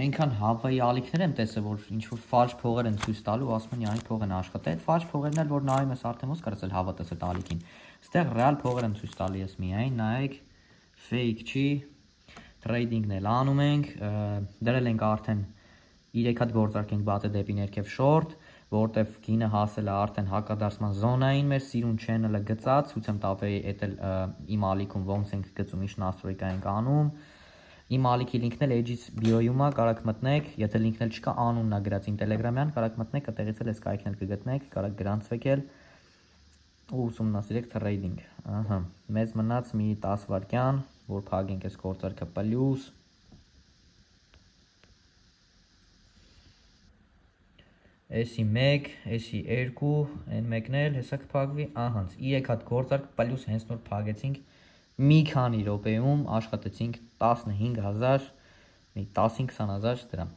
Այնքան հավայի ալիքներ եմ տեսել, որ ինչ-որ ֆալշ փողեր են ցույց տալու, ասում են այն փողն աշխատել, ֆալշ փողերն էլ որ նայում ես արդեն ոնց կարծել հավատաս այդ ալիքին։ Այստեղ ռեալ փողեր եմ ցույց տալի ես միայն, նայեք, fake չի, trading-ն էլ անում ենք, դրել ենք արդեն 3 հատ գործարք ենք բացել դեպի ներքև short, որտեվ գինը հասել է արդեն հակադարձման զոնային, մեր սիրուն channel-ը գծած, ցույց եմ տալի էդ էլ իմ ալիքում ոնց ենք գծում, ինչ настройка ենք անում։ Իմ ալիքի լինքն էլ Edge-ից bio-ում է, կարաք մտնեք, եթե լինքն էլ չկա, անունն է գրած իմ Telegram-յան, կարաք մտնեք, այդտեղից էլ այս կայքն էլ կգտնեք, կարաք գրանցվեք էլ ու ուսումնասիրեք trading։ Ահա, մեզ մնաց մի 10 վայրկյան, որ փակենք այս գործարքը պլյուս Էսի 1, էսի 2, այն մեկն էլ հեսա կփակվի, ահա, 3 հատ գործարք պլյուս հենց նոր փակեցինք մի քանի րոպեում աշխատեցինք 15000, մի 15-20000 դրամ։